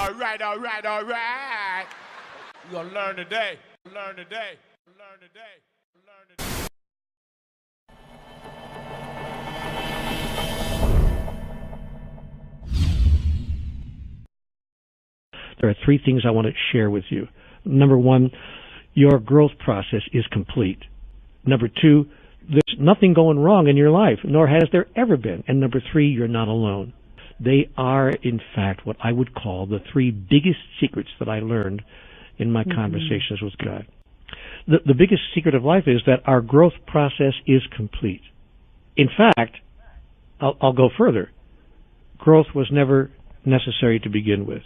all right, all right, all right. You're going to learn today. Learn today. Learn today. Learn today. There are three things I want to share with you. Number one, your growth process is complete. Number two, there's nothing going wrong in your life, nor has there ever been. And number three, you're not alone. They are, in fact, what I would call the three biggest secrets that I learned in my conversations with God. The biggest secret of life is that our growth process is complete. In fact, I'll go further. Growth was never necessary to begin with.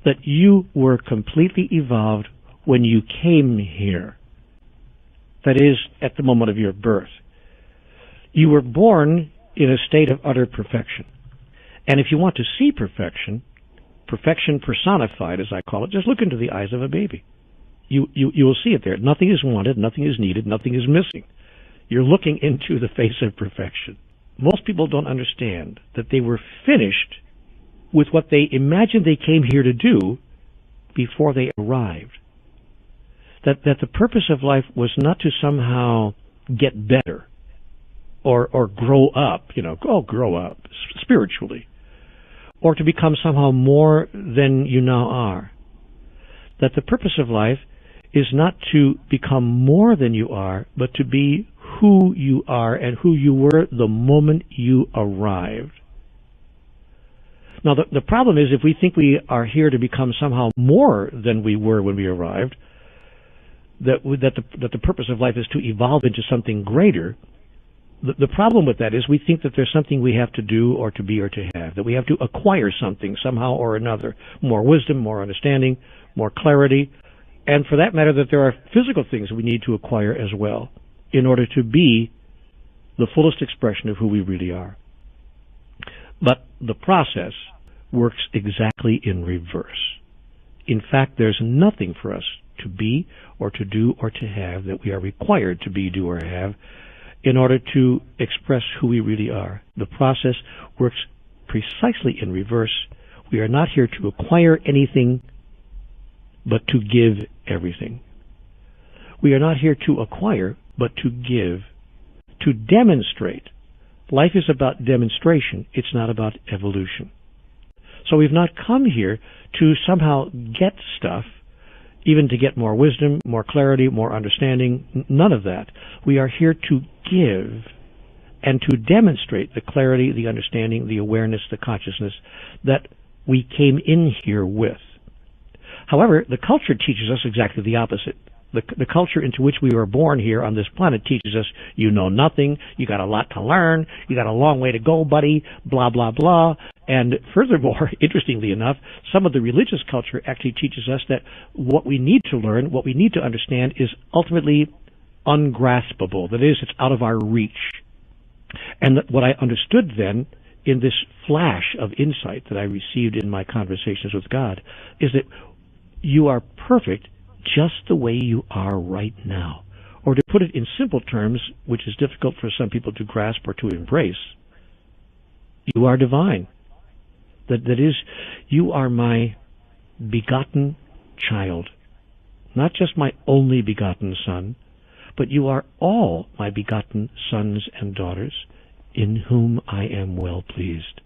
That you were completely evolved when you came here. That is, at the moment of your birth. You were born in a state of utter perfection. And if you want to see perfection, perfection personified, as I call it, just look into the eyes of a baby. You will see it there. Nothing is wanted, nothing is needed, nothing is missing. You're looking into the face of perfection. Most people don't understand that they were finished with what they imagined they came here to do before they arrived. That the purpose of life was not to somehow get better or grow up, grow up spiritually, or to become somehow more than you now are. That the purpose of life is not to become more than you are, but to be who you are and who you were the moment you arrived. Now, the problem is if we think we are here to become somehow more than we were when we arrived, that the purpose of life is to evolve into something greater, the problem with that is we think that there's something we have to do or to be or to have, that we have to acquire something somehow or another, more wisdom, more understanding, more clarity, and for that matter that there are physical things we need to acquire as well in order to be the fullest expression of who we really are. But the process works exactly in reverse. In fact, there's nothing for us to be or to do or to have that we are required to be, do, or have in order to express who we really are. The process works precisely in reverse. We are not here to acquire anything, but to give everything. We are not here to acquire, but to give, to demonstrate. Life is about demonstration. It's not about evolution. So we've not come here to somehow get stuff, even to get more wisdom, more clarity, more understanding, none of that. We are here to give and to demonstrate the clarity, the understanding, the awareness, the consciousness that we came in here with. However, the culture teaches us exactly the opposite. The culture into which we were born here on this planet teaches us you know nothing, you got a lot to learn, you got a long way to go, buddy, blah, blah, blah. And furthermore, interestingly enough, some of the religious culture actually teaches us that what we need to learn, what we need to understand is ultimately ungraspable. That is, it's out of our reach. And what I understood then in this flash of insight that I received in my conversations with God is that you are perfect just the way you are right now. Or to put it in simple terms, which is difficult for some people to grasp or to embrace, you are divine. That is, you are my begotten child. Not just my only begotten son, but you are all my begotten sons and daughters in whom I am well pleased.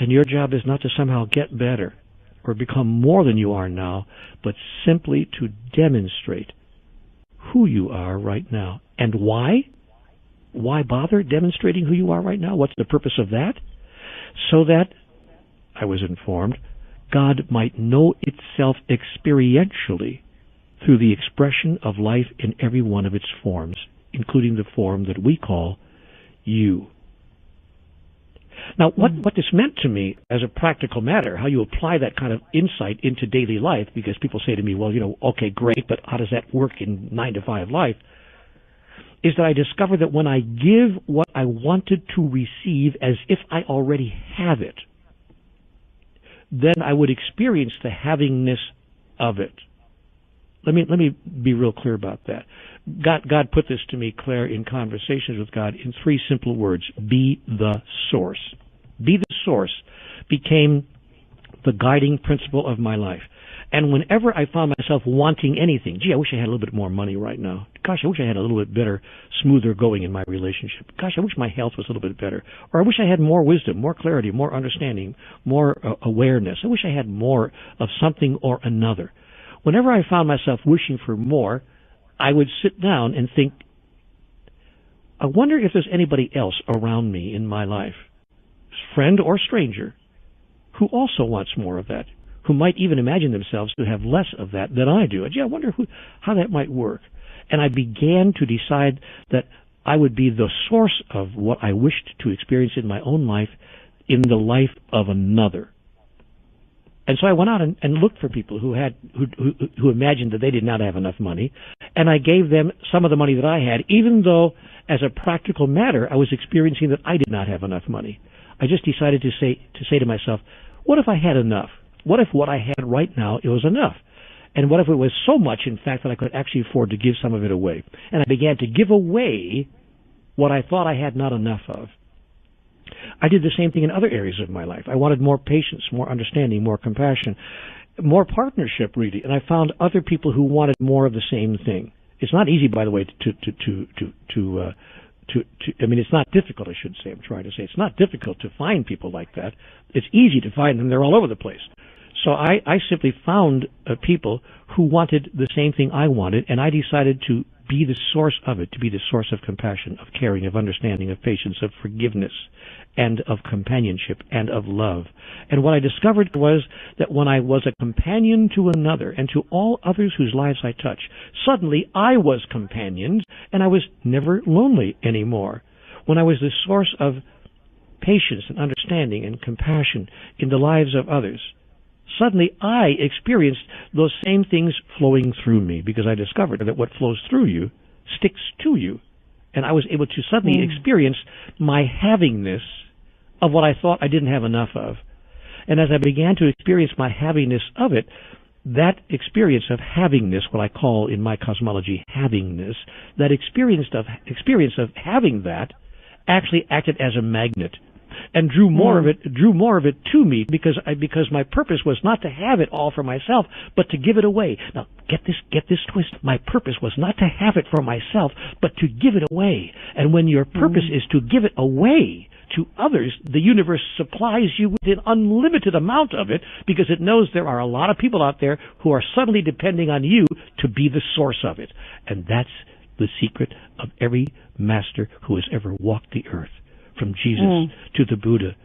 And your job is not to somehow get better or become more than you are now, but simply to demonstrate who you are right now. And why? Why bother demonstrating who you are right now? What's the purpose of that? So that, I was informed, God might know itself experientially through the expression of life in every one of its forms, including the form that we call you. Now, what this meant to me as a practical matter, how you apply that kind of insight into daily life, because people say to me, well, okay, great, but how does that work in 9-to-5 life, is that I discovered that when I give what I wanted to receive as if I already have it, then I would experience the havingness of it. Let me be real clear about that. God put this to me, Claire, in conversations with God in 3 simple words. Be the source. Be the source became the guiding principle of my life. And whenever I found myself wanting anything, gee, I wish I had a little bit more money right now. Gosh, I wish I had a little bit better, smoother going in my relationship. Gosh, I wish my health was a little bit better. Or I wish I had more wisdom, more clarity, more understanding, more awareness. I wish I had more of something or another. Whenever I found myself wishing for more, I would sit down and think, I wonder if there's anybody else around me in my life, friend or stranger, who also wants more of that, who might even imagine themselves to have less of that than I do. Gee, I wonder how that might work. And I began to decide that I would be the source of what I wished to experience in my own life in the life of another. And so I went out and looked for people who imagined that they did not have enough money, and I gave them some of the money that I had, even though, as a practical matter, I was experiencing that I did not have enough money. I just decided to say to myself, what if I had enough? What if what I had right now, it was enough? And what if it was so much, in fact, that I could actually afford to give some of it away? And I began to give away what I thought I had not enough of. I did the same thing in other areas of my life. I wanted more patience, more understanding, more compassion, more partnership, really. And I found other people who wanted more of the same thing. It's not easy, by the way, I mean, it's not difficult, I should say. I'm trying to say it's not difficult to find people like that. It's easy to find them. They're all over the place. So I simply found people who wanted the same thing I wanted, and I decided to be the source of it, to be the source of compassion, of caring, of understanding, of patience, of forgiveness, and of companionship, and of love. And what I discovered was that when I was a companion to another, and to all others whose lives I touched, suddenly I was companioned, and I was never lonely anymore. When I was the source of patience and understanding and compassion in the lives of others, suddenly I experienced those same things flowing through me, because I discovered that what flows through you sticks to you. And I was able to suddenly experience my havingness of what I thought I didn't have enough of. And as I began to experience my havingness of it, that experience of havingness, what I call in my cosmology havingness, that experience of having that actually acted as a magnet and drew more of it to me, because my purpose was not to have it all for myself, but to give it away. Now, get this twist. My purpose was not to have it for myself, but to give it away. And when your purpose is to give it away to others, the universe supplies you with an unlimited amount of it, because it knows there are a lot of people out there who are suddenly depending on you to be the source of it. And that's the secret of every master who has ever walked the earth. From Jesus to the Buddha,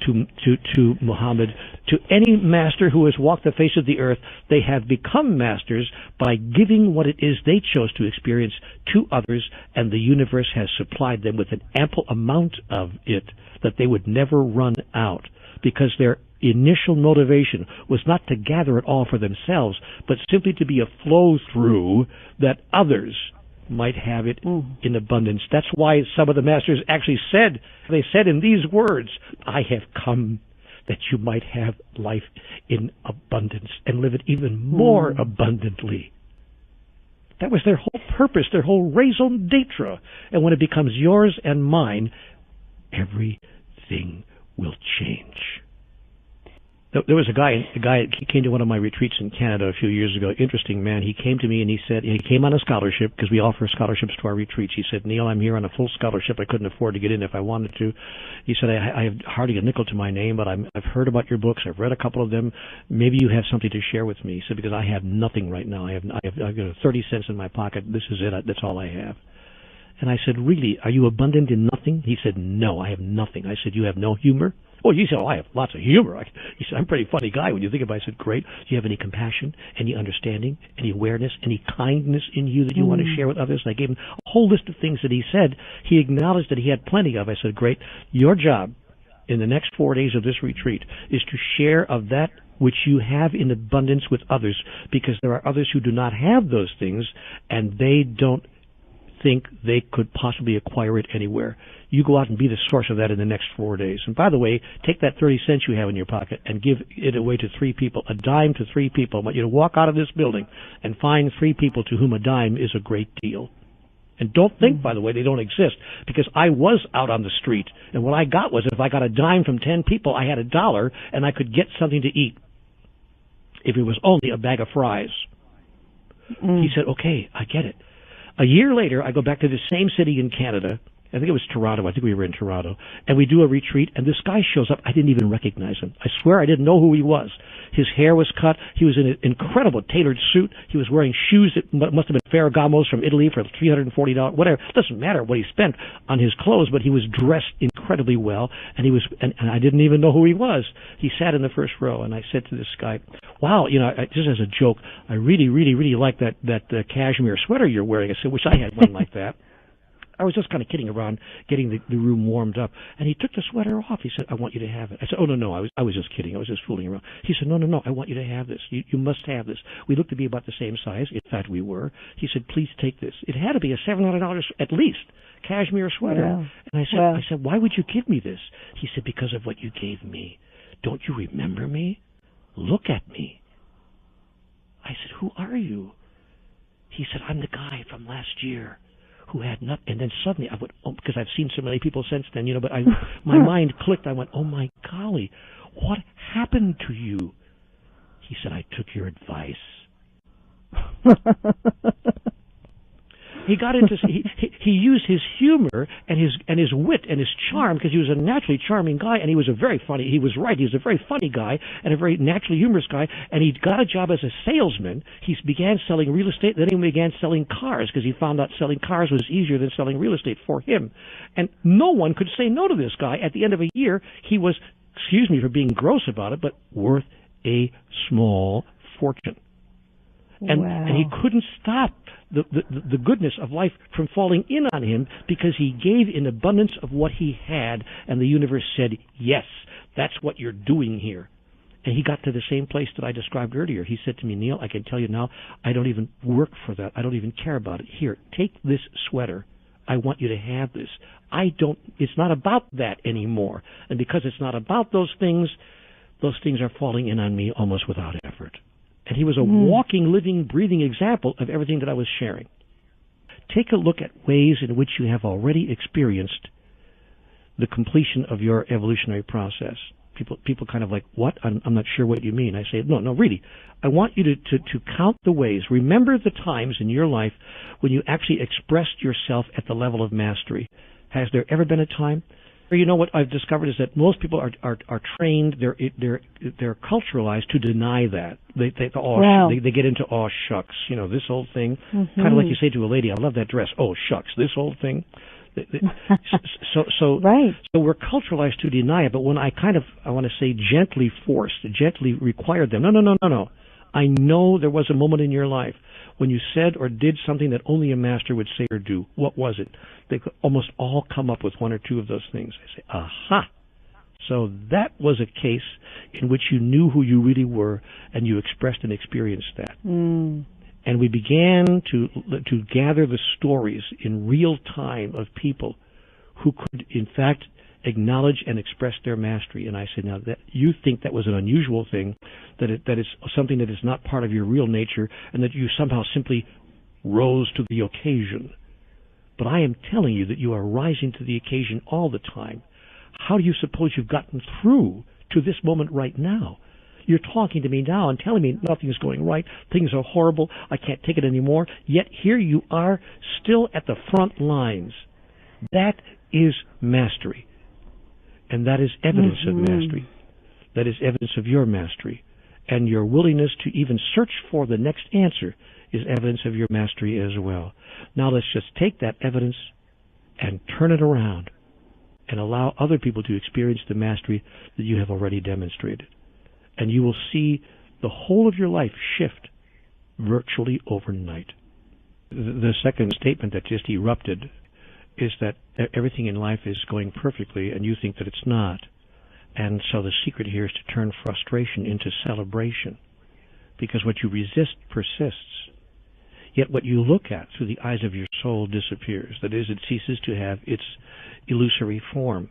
to Muhammad, to any master who has walked the face of the earth, they have become masters by giving what it is they chose to experience to others, and the universe has supplied them with an ample amount of it that they would never run out, because their initial motivation was not to gather it all for themselves, but simply to be a flow-through that others might have it in abundance. That's why some of the masters actually said in these words, I have come that you might have life in abundance and live it even more abundantly. That was their whole purpose, their whole raison d'etre. And when it becomes yours and mine, everything will change. There was a guy, he came to one of my retreats in Canada a few years ago. Interesting man. He came to me and he said, he came on a scholarship, because we offer scholarships to our retreats. He said, Neil, I'm here on a full scholarship. I couldn't afford to get in if I wanted to. He said, I have hardly a nickel to my name, but I've heard about your books. I've read a couple of them. Maybe you have something to share with me. He said, because I have nothing right now. I've got 30 cents in my pocket. This is it. That's all I have. And I said, really, are you abundant in nothing? He said, no, I have nothing. I said, you have no humor? Oh, you said, I have lots of humor. He said, I'm a pretty funny guy when you think about it. I said, great. Do you have any compassion, any understanding, any awareness, any kindness in you that you want to share with others? And I gave him a whole list of things that he said. He acknowledged that he had plenty of. I said, great. Your job in the next 4 days of this retreat is to share of that which you have in abundance with others, because there are others who do not have those things, and they don't think they could possibly acquire it anywhere. You go out and be the source of that in the next 4 days. And by the way, take that 30 cents you have in your pocket and give it away to 3 people, a dime to 3 people. I want you to walk out of this building and find 3 people to whom a dime is a great deal. And don't think, by the way, they don't exist, because I was out on the street, and what I got was, if I got a dime from 10 people, I had $1, and I could get something to eat. if it was only a bag of fries. He said, okay, I get it. A year later, I go back to the same city in Canada. I think it was Toronto. I think we were in Toronto. And we do a retreat, and this guy shows up. I didn't even recognize him. I swear I didn't know who he was. His hair was cut. He was in an incredible tailored suit. He was wearing shoes that must have been Ferragamos from Italy for $340. Whatever. It doesn't matter what he spent on his clothes, but he was dressed incredibly well, and and I didn't even know who he was. He sat in the first row, and I said to this guy, wow, just as a joke, I really, really, really like that cashmere sweater you're wearing. I said, wish I had one like that. I was just kind of kidding around, getting the room warmed up. And he took the sweater off. He said, I want you to have it. I said, oh, no, I was just kidding. I was just fooling around. He said, no, I want you to have this. You must have this. We looked to be about the same size. In fact, we were. He said, please take this. It had to be a $700 at least cashmere sweater. Wow. And I said, why would you give me this? He said, because of what you gave me. Don't you remember me? Look at me. I said, who are you? He said, I'm the guy from last year who had nothing. And then suddenly I went, because I've seen so many people since then, but my mind clicked. I went, oh my golly, what happened to you? He said, I took your advice. He got into he used his humor and his wit and his charm, because he was a naturally charming guy, and he was a very funny guy and a very naturally humorous guy, and he got a job as a salesman. He began selling real estate, then he began selling cars, because he found out selling cars was easier than selling real estate for him. And no one could say no to this guy. At the end of a year, he was, excuse me for being gross about it, but worth a small fortune. And he couldn't stop the goodness of life from falling in on him, because he gave in abundance of what he had, and the universe said, yes, that's what you're doing here. And he got to the same place that I described earlier. He said to me, Neil, I can tell you now, I don't even work for that. I don't even care about it. Here, take this sweater. I want you to have this. It's not about that anymore. And because it's not about those things are falling in on me almost without effort. And he was a walking, living, breathing example of everything that I was sharing. Take a look at ways in which you have already experienced the completion of your evolutionary process. People kind of like, what? I'm not sure what you mean. I say, no, really. I want you to count the ways. Remember the times in your life when you actually expressed yourself at the level of mastery. Has there ever been a time? You know, what I've discovered is that most people are trained, they're culturalized to deny that. They get into shucks, this old thing. Kind of like you say to a lady, I love that dress. Oh shucks, this old thing. So we're culturalized to deny it. But when I want to say gently required them. No. I know there was a moment in your life when you said or did something that only a master would say or do. What was it? They could almost all come up with one or two of those things. I say, aha. So that was a case in which you knew who you really were, and you expressed and experienced that. And we began to gather the stories in real time of people who could, in fact, acknowledge and express their mastery. And I said, now, that you think that was an unusual thing, that is something that is not part of your real nature, and that you somehow simply rose to the occasion. But I am telling you that you are rising to the occasion all the time. How do you suppose you've gotten through to this moment right now? You're talking to me now and telling me nothing's going right, things are horrible, I can't take it anymore, yet here you are still at the front lines. That is mastery. And that is evidence of mastery. That is evidence of your mastery. And your willingness to even search for the next answer is evidence of your mastery as well. Now let's just take that evidence and turn it around and allow other people to experience the mastery that you have already demonstrated. And you will see the whole of your life shift virtually overnight. The second statement that just erupted is that everything in life is going perfectly and you think that it's not. And so the secret here is to turn frustration into celebration, because what you resist persists. Yet what you look at through the eyes of your soul disappears. That is, it ceases to have its illusory form.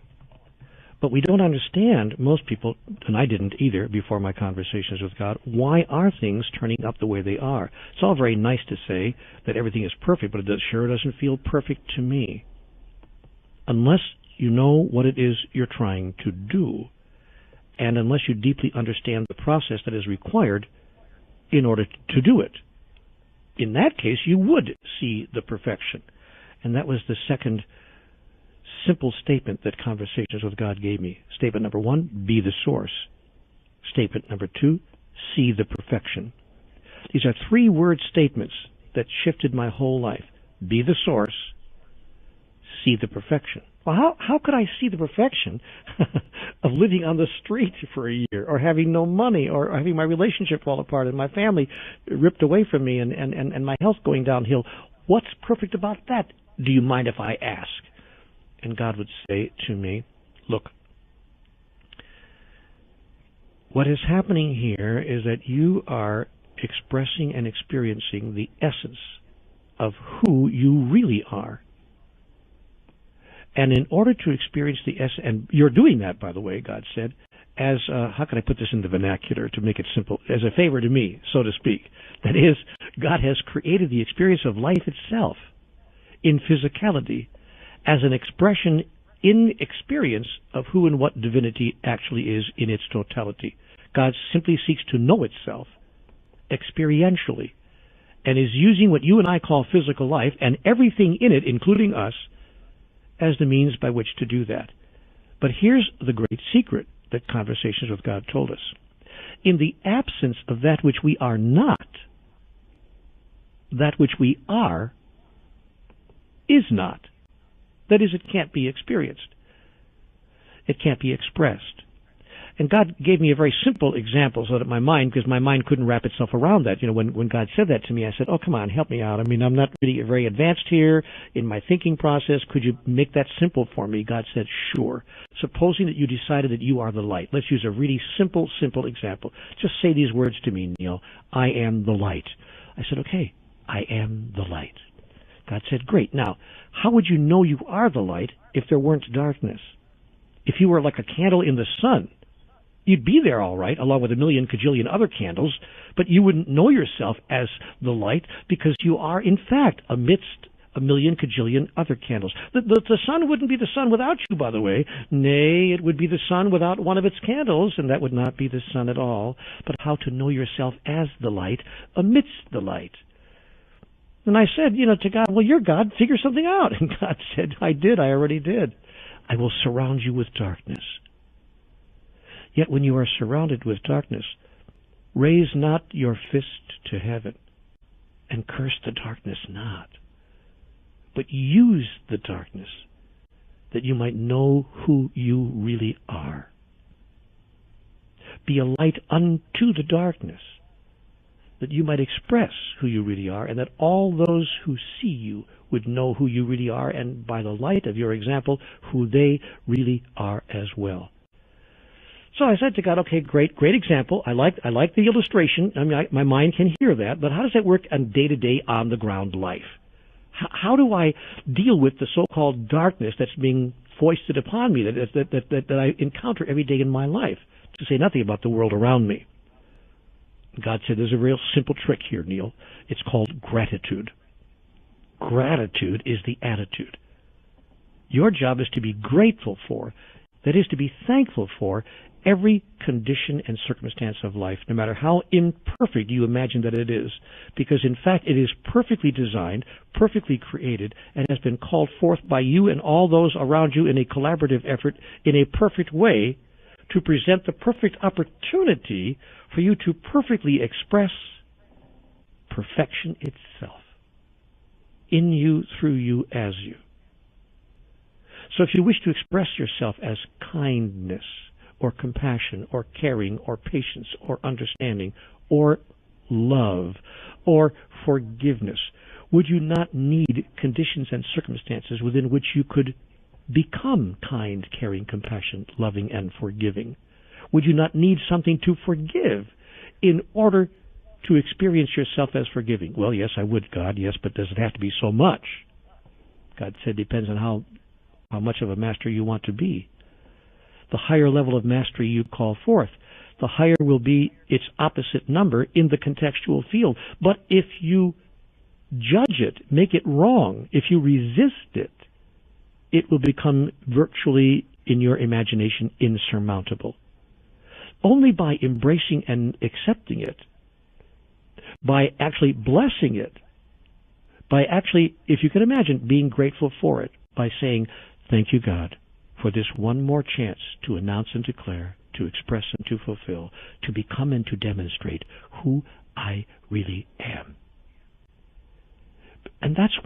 But we don't understand, most people, and I didn't either before my conversations with God, why are things turning up the way they are? It's all very nice to say that everything is perfect, but it sure doesn't feel perfect to me. Unless you know what it is you're trying to do, and unless you deeply understand the process that is required, in order to do it. In that case, you would see the perfection. And that was the second simple statement that Conversations with God gave me. Statement number 1, be the source. Statement number 2, see the perfection. These are 3-word statements that shifted my whole life. Be the source, see the perfection. Well, how could I see the perfection of living on the street for a year, or having no money, or having my relationship fall apart and my family ripped away from me and my health going downhill? What's perfect about that? Do you mind if I ask? And God would say to me, look, what is happening here is that you are expressing and experiencing the essence of who you really are. And in order to experience the essence, and you're doing that, by the way, God said, as, how can I put this in the vernacular to make it simple, as a favor to me, so to speak. That is, God has created the experience of life itself in physicality as an expression in experience of who and what divinity actually is in its totality. God simply seeks to know itself experientially and is using what you and I call physical life and everything in it, including us, as the means by which to do that. But here's the great secret that Conversations with God told us. In the absence of that which we are not, that which we are is not. That is, it can't be experienced. It can't be expressed. And God gave me a very simple example so that my mind, because my mind couldn't wrap itself around that. You know, when God said that to me, I said, oh, come on, help me out. I mean, I'm not really very advanced here in my thinking process. Could you make that simple for me? God said, sure. Supposing that you decided that you are the light. Let's use a really simple example. Just say these words to me, Neil. I am the light. I said, okay, I am the light. God said, great. Now, how would you know you are the light if there weren't darkness? If you were like a candle in the sun, you'd be there all right, along with a million cajillion other candles, but you wouldn't know yourself as the light because you are, in fact, amidst a million cajillion other candles. The sun wouldn't be the sun without you, by the way. Nay, it would be the sun without one of its candles, and that would not be the sun at all. But how to know yourself as the light amidst the light. And I said, to God, well, you're God, figure something out. And God said, I already did. I will surround you with darkness. Yet when you are surrounded with darkness, raise not your fist to heaven and curse the darkness not, but use the darkness that you might know who you really are. Be a light unto the darkness that you might express who you really are, and that all those who see you would know who you really are, and by the light of your example, who they really are as well. So I said to God, okay, great example. I like the illustration. I mean, my mind can hear that, but how does that work on day-to-day, on-the-ground life? How do I deal with the so-called darkness that's being foisted upon me, that I encounter every day in my life, to say nothing about the world around me? God said, there's a real simple trick here, Neil. It's called gratitude. Gratitude is the attitude. Your job is to be grateful for, that is, to be thankful for, every condition and circumstance of life, no matter how imperfect you imagine that it is, because in fact it is perfectly designed, perfectly created, and has been called forth by you and all those around you in a collaborative effort in a perfect way to present the perfect opportunity for you to perfectly express perfection itself in you, through you, as you. So if you wish to express yourself as kindness, or compassion, or caring, or patience, or understanding, or love, or forgiveness, would you not need conditions and circumstances within which you could become kind, caring, compassionate, loving, and forgiving? Would you not need something to forgive in order to experience yourself as forgiving? Well, yes, I would, God, yes, but does it have to be so much? God said, depends on how much of a master you want to be. The higher level of mastery you call forth, the higher will be its opposite number in the contextual field. But if you judge it, make it wrong, if you resist it, it will become virtually, in your imagination, insurmountable. Only by embracing and accepting it by actually blessing it, by actually, if you can imagine, being grateful for it, by saying, thank you, God, for this one more chance to announce and declare, to express and to fulfill, to become and to demonstrate who I really am. And that's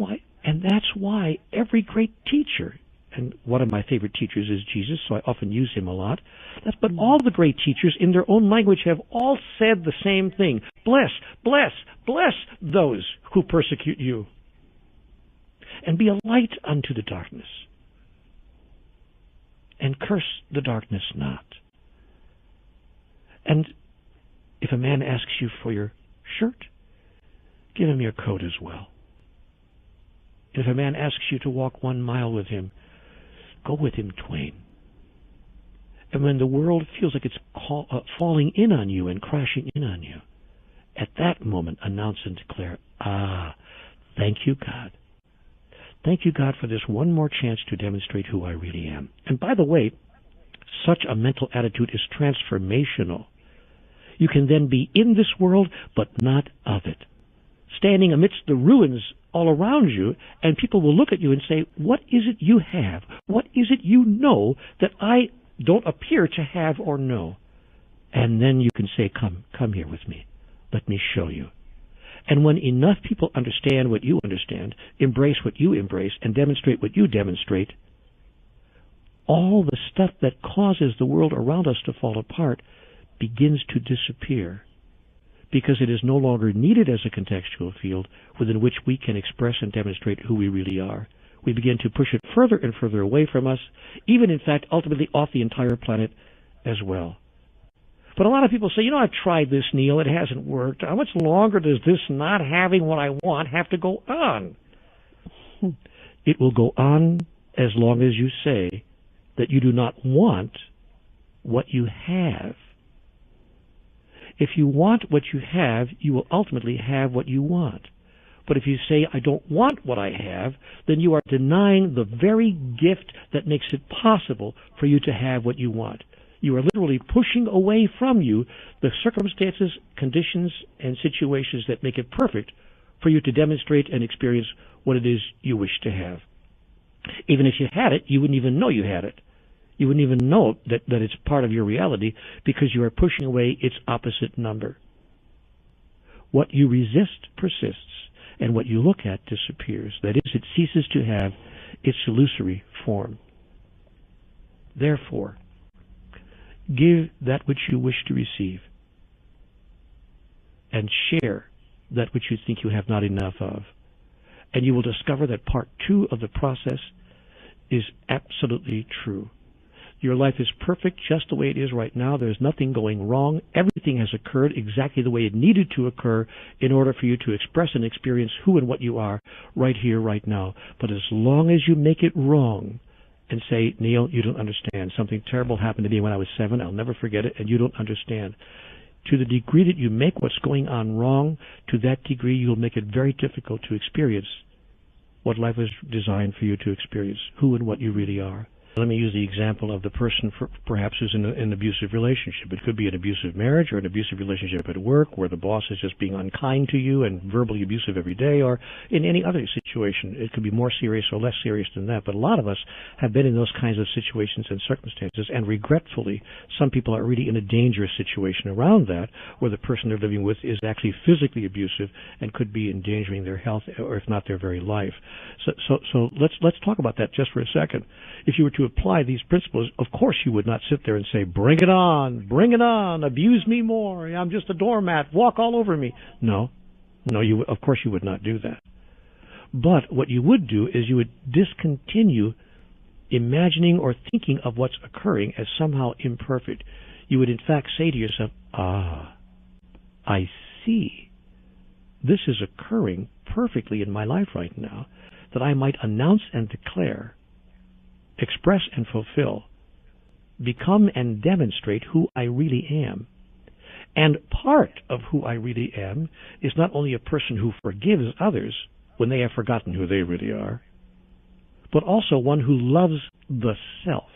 why every great teacher, and one of my favorite teachers is Jesus, so I often use him a lot, but all the great teachers in their own language have all said the same thing. Bless, bless, bless those who persecute you, and be a light unto the darkness, and curse the darkness not. And if a man asks you for your shirt, give him your coat as well. If a man asks you to walk 1 mile with him, go with him twain. And when the world feels like it's falling in on you and crashing in on you, at that moment announce and declare, thank you, God. Thank you, God, for this one more chance to demonstrate who I really am. And by the way, such a mental attitude is transformational. You can then be in this world, but not of it. Standing amidst the ruins all around you, and people will look at you and say, what is it you have? What is it you know that I don't appear to have or know? And then you can say, come here with me. Let me show you. And when enough people understand what you understand, embrace what you embrace, and demonstrate what you demonstrate, all the stuff that causes the world around us to fall apart begins to disappear, because it is no longer needed as a contextual field within which we can express and demonstrate who we really are. We begin to push it further and further away from us, even in fact ultimately off the entire planet as well. But a lot of people say, I've tried this, Neil, it hasn't worked. How much longer does this not having what I want have to go on? It will go on as long as you say that you do not want what you have. If you want what you have, you will ultimately have what you want. But if you say, I don't want what I have, then you are denying the very gift that makes it possible for you to have what you want. You are literally pushing away from you the circumstances, conditions, and situations that make it perfect for you to demonstrate and experience what it is you wish to have. Even if you had it, you wouldn't even know you had it. You wouldn't even know that it's part of your reality, because you are pushing away its opposite number. What you resist persists, and what you look at disappears. That is, it ceases to have its illusory form. Therefore, give that which you wish to receive, and share that which you think you have not enough of. And you will discover that part 2 of the process is absolutely true. Your life is perfect just the way it is right now. There's nothing going wrong. Everything has occurred exactly the way it needed to occur in order for you to express and experience who and what you are right here, right now. But as long as you make it wrong and say, Neil, you don't understand. Something terrible happened to me when I was 7. I'll never forget it, and you don't understand. To the degree that you make what's going on wrong, to that degree you'll make it very difficult to experience what life is designed for you to experience, who and what you really are. Let me use the example of the person perhaps who's in an abusive relationship. It could be an abusive marriage or an abusive relationship at work where the boss is just being unkind to you and verbally abusive every day, or in any other situation. It could be more serious or less serious than that. But a lot of us have been in those kinds of situations and circumstances, and regretfully, some people are really in a dangerous situation around that, where the person they're living with is actually physically abusive and could be endangering their health, or if not their very life. So let's talk about that just for a second. If you were to apply these principles, of course you would not sit there and say, bring it on, abuse me more, I'm just a doormat, walk all over me. No, of course you would not do that. But what you would do is you would discontinue imagining or thinking of what's occurring as somehow imperfect. You would in fact say to yourself, I see. This is occurring perfectly in my life right now, that I might announce and declare, express and fulfill, become and demonstrate who I really am. And part of who I really am is not only a person who forgives others when they have forgotten who they really are, but also one who loves the self.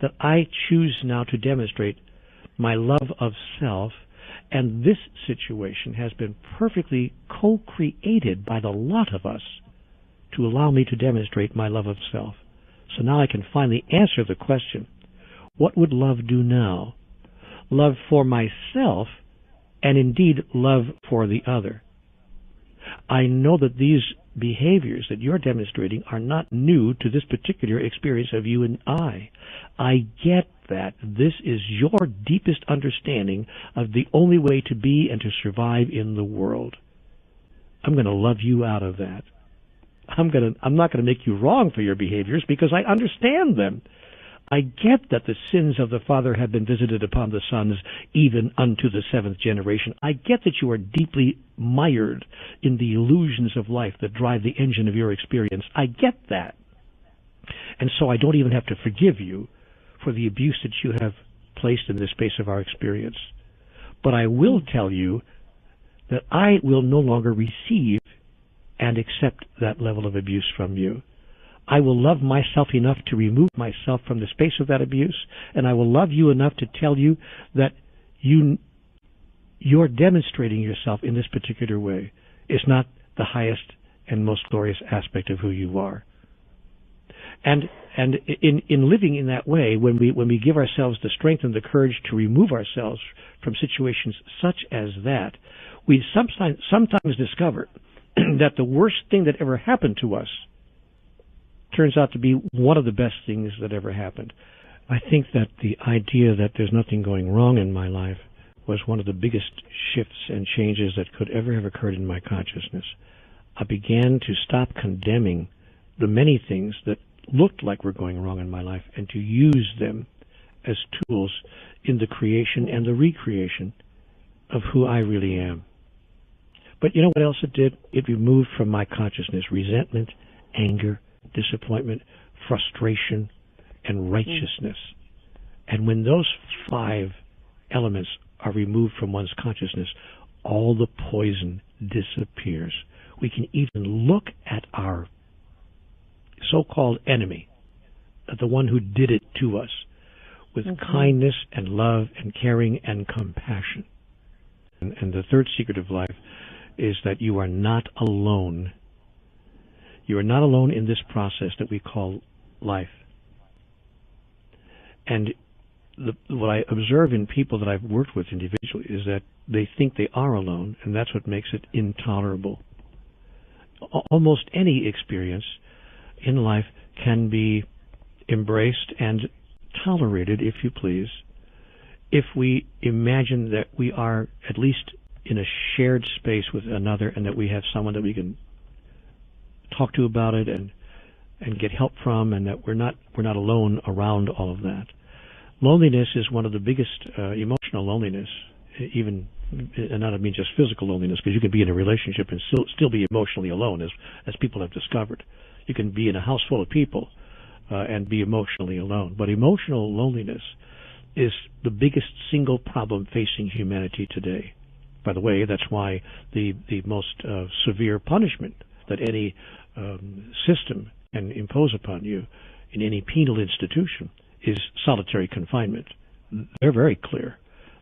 That I choose now to demonstrate my love of self And this situation has been perfectly co-created by the lot of us to allow me to demonstrate my love of self. So now I can finally answer the question, what would love do now? Love for myself, and indeed love for the other. I know that these behaviors that you're demonstrating are not new to this particular experience of you and I. I get that. This is your deepest understanding of the only way to be and to survive in the world. I'm going to love you out of that. I'm not going to make you wrong for your behaviors because I understand them. I get that the sins of the father have been visited upon the sons, even unto the seventh generation. I get that you are deeply mired in the illusions of life that drive the engine of your experience. I get that. And so I don't even have to forgive you for the abuse that you have placed in the space of our experience. But I will tell you that I will no longer receive and accept that level of abuse from you. I will love myself enough to remove myself from the space of that abuse, and I will love you enough to tell you that you're demonstrating yourself in this particular way is not the highest and most glorious aspect of who you are. And in living in that way, when we give ourselves the strength and the courage to remove ourselves from situations such as that, we sometimes discover that the worst thing that ever happened to us turns out to be one of the best things that ever happened. I think that the idea that there's nothing going wrong in my life was one of the biggest shifts and changes that could ever have occurred in my consciousness. I began to stop condemning the many things that looked like were going wrong in my life and to use them as tools in the creation and the recreation of who I really am. But you know what else it did? It removed from my consciousness resentment, anger, disappointment, frustration, and righteousness. And when those 5 elements are removed from one's consciousness, all the poison disappears. We can even look at our so-called enemy, at the one who did it to us, with kindness and love and caring and compassion. And the third secret of life is that you are not alone. You are not alone in this process that we call life. And what I observe in people that I've worked with individually is that they think they are alone, and that's what makes it intolerable. Almost any experience in life can be embraced and tolerated, if you please, if we imagine that we are at least in a shared space with another and that we have someone that we can talk to about it and get help from, and that we're not alone around all of that. Loneliness is one of the biggest emotional loneliness, even, and I don't mean just physical loneliness, because you can be in a relationship and still be emotionally alone, as people have discovered. You can be in a house full of people and be emotionally alone. But emotional loneliness is the biggest single problem facing humanity today. By the way, that's why the most severe punishment that any system can impose upon you in any penal institution is solitary confinement. They're very clear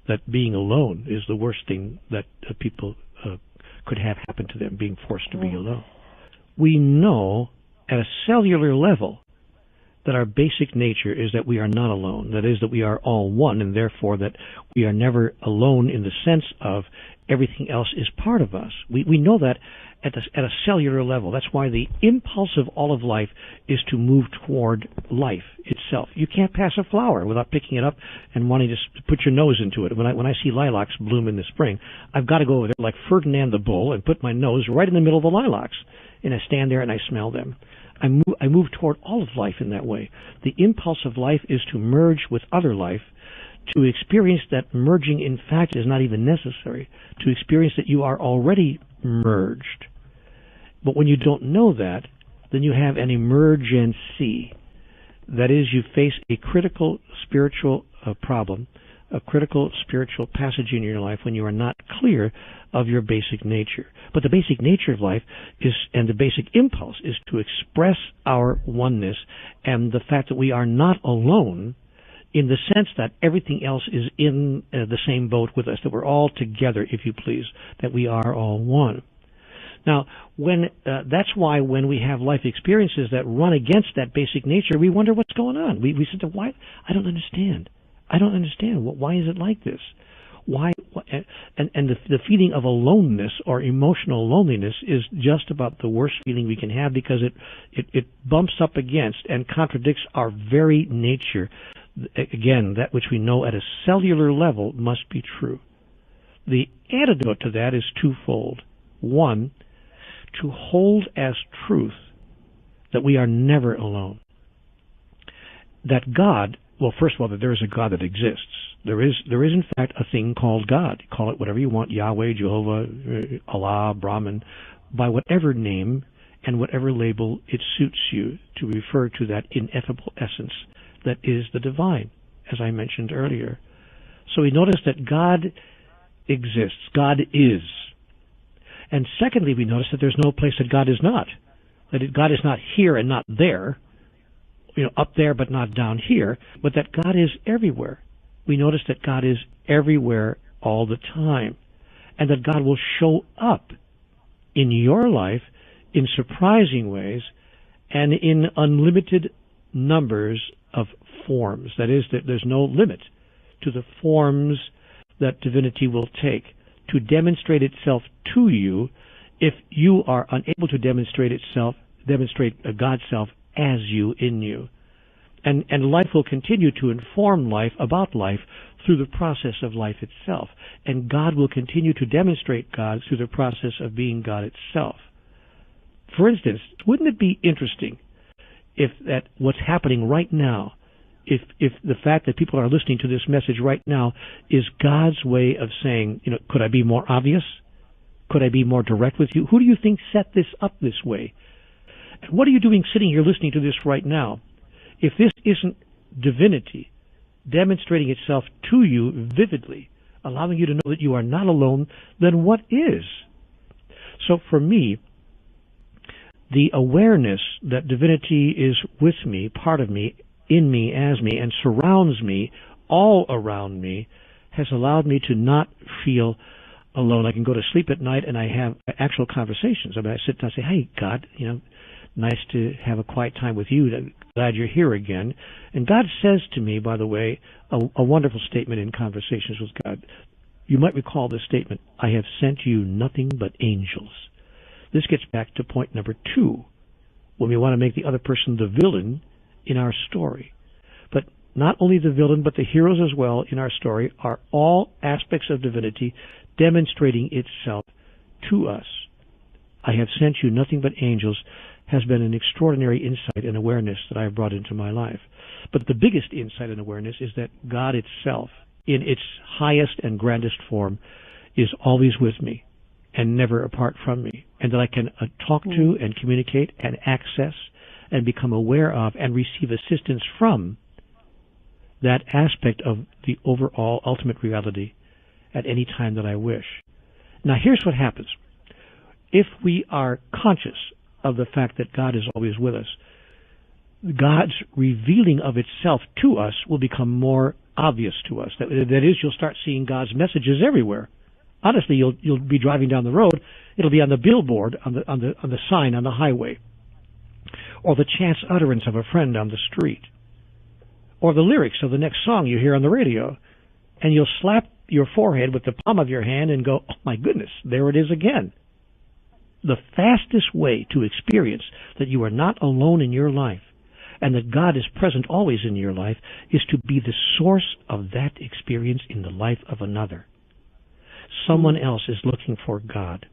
that being alone is the worst thing that people could have happen to them, being forced to be alone. We know at a cellular level that our basic nature is that we are not alone. That is, that we are all one, and therefore that we are never alone in the sense of everything else is part of us. We know that at a cellular level. That's why the impulse of all of life is to move toward life itself. You can't pass a flower without picking it up and wanting to put your nose into it. When I see lilacs bloom in the spring, I've got to go over there like Ferdinand the Bull and put my nose right in the middle of the lilacs, and I stand there and I smell them. I move toward all of life in that way. The impulse of life is to merge with other life, to experience that merging in fact is not even necessary, to experience that you are already merged. But when you don't know that, then you have an emergency. That is, you face a critical spiritual problem, a critical spiritual passage in your life when you are not clear of your basic nature. But the basic nature of life is, and the basic impulse is to express our oneness, and the fact that we are not alone in the sense that everything else is in the same boat with us, that we're all together, if you please, that we are all one. Now, that's why when we have life experiences that run against that basic nature, we wonder what's going on. We say, why? I don't understand. I don't understand. Why is it like this? Why? And the feeling of aloneness or emotional loneliness is just about the worst feeling we can have, because it bumps up against and contradicts our very nature. Again, that which we know at a cellular level must be true. The antidote to that is twofold. One, to hold as truth that we are never alone. That God, well, first of all, that there is a God that exists. There is in fact a thing called God. Call it whatever you want, Yahweh, Jehovah, Allah, Brahman, by whatever name and whatever label it suits you to refer to that ineffable essence that is the divine, as I mentioned earlier. So we notice that God exists. God is. And secondly, we notice that there's no place that God is not. That God is not here and not there, up there but not down here, but that God is everywhere. We notice that God is everywhere all the time, and that God will show up in your life in surprising ways and in unlimited numbers of forms. That is, that there's no limit to the forms that divinity will take to demonstrate itself to you if you are unable to demonstrate God's self as you, in you. And life will continue to inform life about life through the process of life itself. And God will continue to demonstrate God through the process of being God itself. For instance, wouldn't it be interesting if that what's happening right now, if the fact that people are listening to this message right now is God's way of saying, could I be more obvious? Could I be more direct with you? Who do you think set this up this way? And what are you doing sitting here listening to this right now? If this isn't divinity demonstrating itself to you vividly, allowing you to know that you are not alone, then what is? So for me, the awareness that divinity is with me, part of me, in me, as me, and surrounds me, all around me, has allowed me to not feel alone. I can go to sleep at night and I have actual conversations. I sit and I say, hey, God, nice to have a quiet time with you. Glad you're here again. And God says to me, by the way, a wonderful statement in Conversations with God. You might recall this statement, I have sent you nothing but angels. This gets back to point number 2, when we want to make the other person the villain in our story. But not only the villain, but the heroes as well in our story are all aspects of divinity demonstrating itself to us. I have sent you nothing but angels has been an extraordinary insight and awareness that I have brought into my life. But the biggest insight and awareness is that God itself, in its highest and grandest form, is always with me and never apart from me, and that I can talk to and communicate and access and become aware of and receive assistance from that aspect of the overall ultimate reality at any time that I wish. Now here's what happens. If we are conscious of the fact that God is always with us, God's revealing of itself to us will become more obvious to us. That is, you'll start seeing God's messages everywhere. Honestly, you'll be driving down the road, it'll be on the billboard, on the sign on the highway, or the chance utterance of a friend on the street, or the lyrics of the next song you hear on the radio, and you'll slap your forehead with the palm of your hand and go, oh my goodness, there it is again. The fastest way to experience that you are not alone in your life and that God is present always in your life is to be the source of that experience in the life of another. Someone else is looking for God.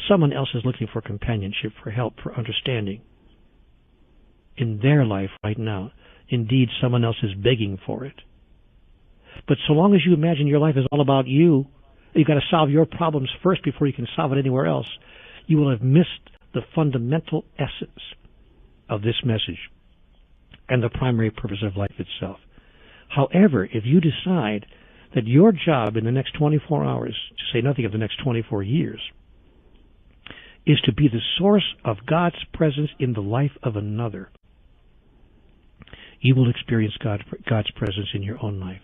Someone else is looking for companionship, for help, for understanding in their life right now. Indeed, someone else is begging for it. But so long as you imagine your life is all about you, you've got to solve your problems first before you can solve it anywhere else, you will have missed the fundamental essence of this message and the primary purpose of life itself. However, if you decide that your job in the next 24 hours, to say nothing of the next 24 years, is to be the source of God's presence in the life of another, you will experience God's presence in your own life.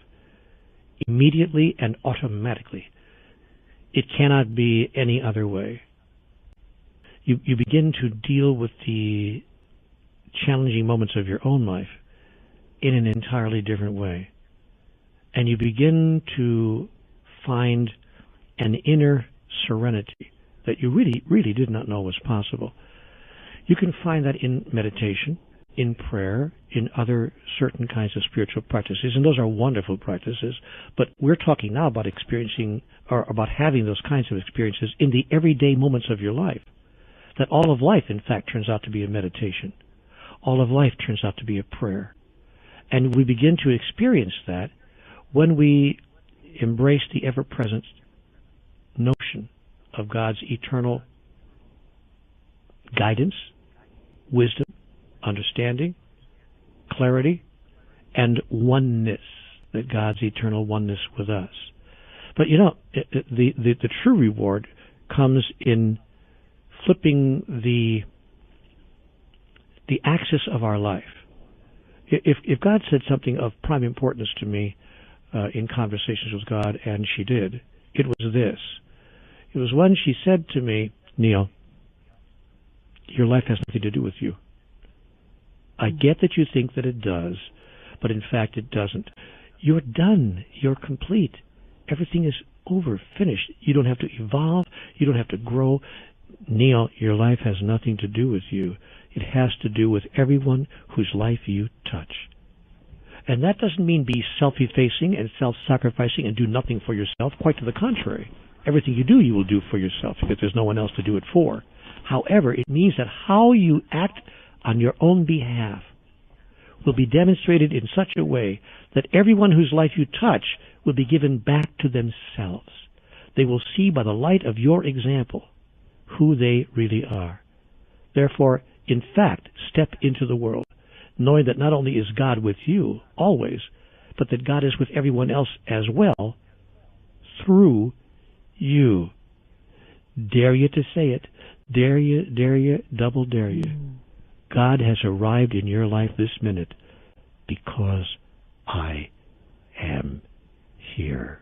Immediately and automatically. It cannot be any other way. You begin to deal with the challenging moments of your own life in an entirely different way. And you begin to find an inner serenity that you really did not know was possible. You can find that in meditation, in prayer, in other certain kinds of spiritual practices, and those are wonderful practices, but we're talking now about experiencing, or about having those kinds of experiences in the everyday moments of your life. That all of life, in fact, turns out to be a meditation. All of life turns out to be a prayer. And we begin to experience that when we embrace the ever-present notion of God's eternal guidance, wisdom, understanding, clarity, and oneness, that God's eternal oneness with us. But you know, the true reward comes in flipping the axis of our life. If God said something of prime importance to me in conversations with God, and she did, it was this. It was when she said to me, Neil, your life has nothing to do with you. I get that you think that it does, but in fact it doesn't. You're done. You're complete. Everything is over, finished. You don't have to evolve. You don't have to grow. Neil, your life has nothing to do with you. It has to do with everyone whose life you touch. And that doesn't mean be self-effacing and self-sacrificing and do nothing for yourself. Quite to the contrary. Everything you do, you will do for yourself because there's no one else to do it for. However, it means that how you act on your own behalf will be demonstrated in such a way that everyone whose life you touch will be given back to themselves. They will see by the light of your example who they really are. Therefore, in fact, step into the world, knowing that not only is God with you, always, but that God is with everyone else as well, through you. Dare you to say it. Dare you, double dare you. God has arrived in your life this minute because I am here.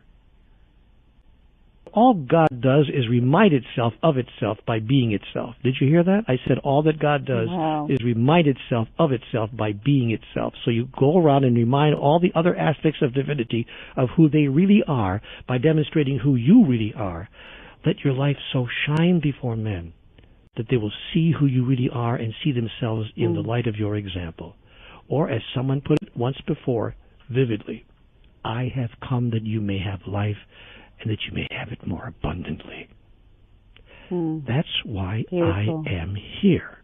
All God does is remind itself of itself by being itself. Did you hear that? I said all that God does is remind itself of itself by being itself. So you go around and remind all the other aspects of divinity of who they really are by demonstrating who you really are. Let your life so shine before men that they will see who you really are and see themselves in the light of your example. Or as someone put it once before, vividly, I have come that you may have life and that you may have it more abundantly. That's why Beautiful. I am here.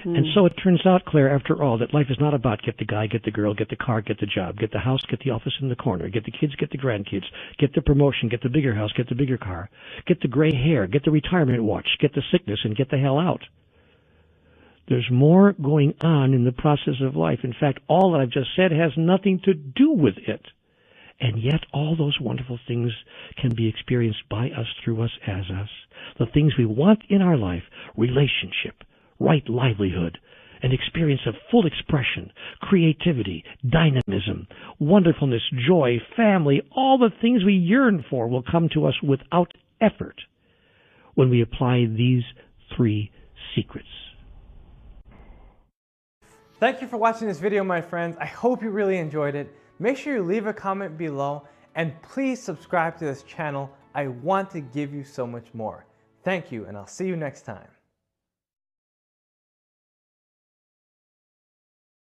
And so it turns out, Claire, after all, that life is not about get the guy, get the girl, get the car, get the job, get the house, get the office in the corner, get the kids, get the grandkids, get the promotion, get the bigger house, get the bigger car, get the gray hair, get the retirement watch, get the sickness, and get the hell out. There's more going on in the process of life. In fact, all that I've just said has nothing to do with it. And yet all those wonderful things can be experienced by us, through us, as us. The things we want in our life, relationship, right livelihood, an experience of full expression, creativity, dynamism, wonderfulness, joy, family, all the things we yearn for will come to us without effort when we apply these three secrets. Thank you for watching this video, my friends. I hope you really enjoyed it. Make sure you leave a comment below and please subscribe to this channel. I want to give you so much more. Thank you, and I'll see you next time.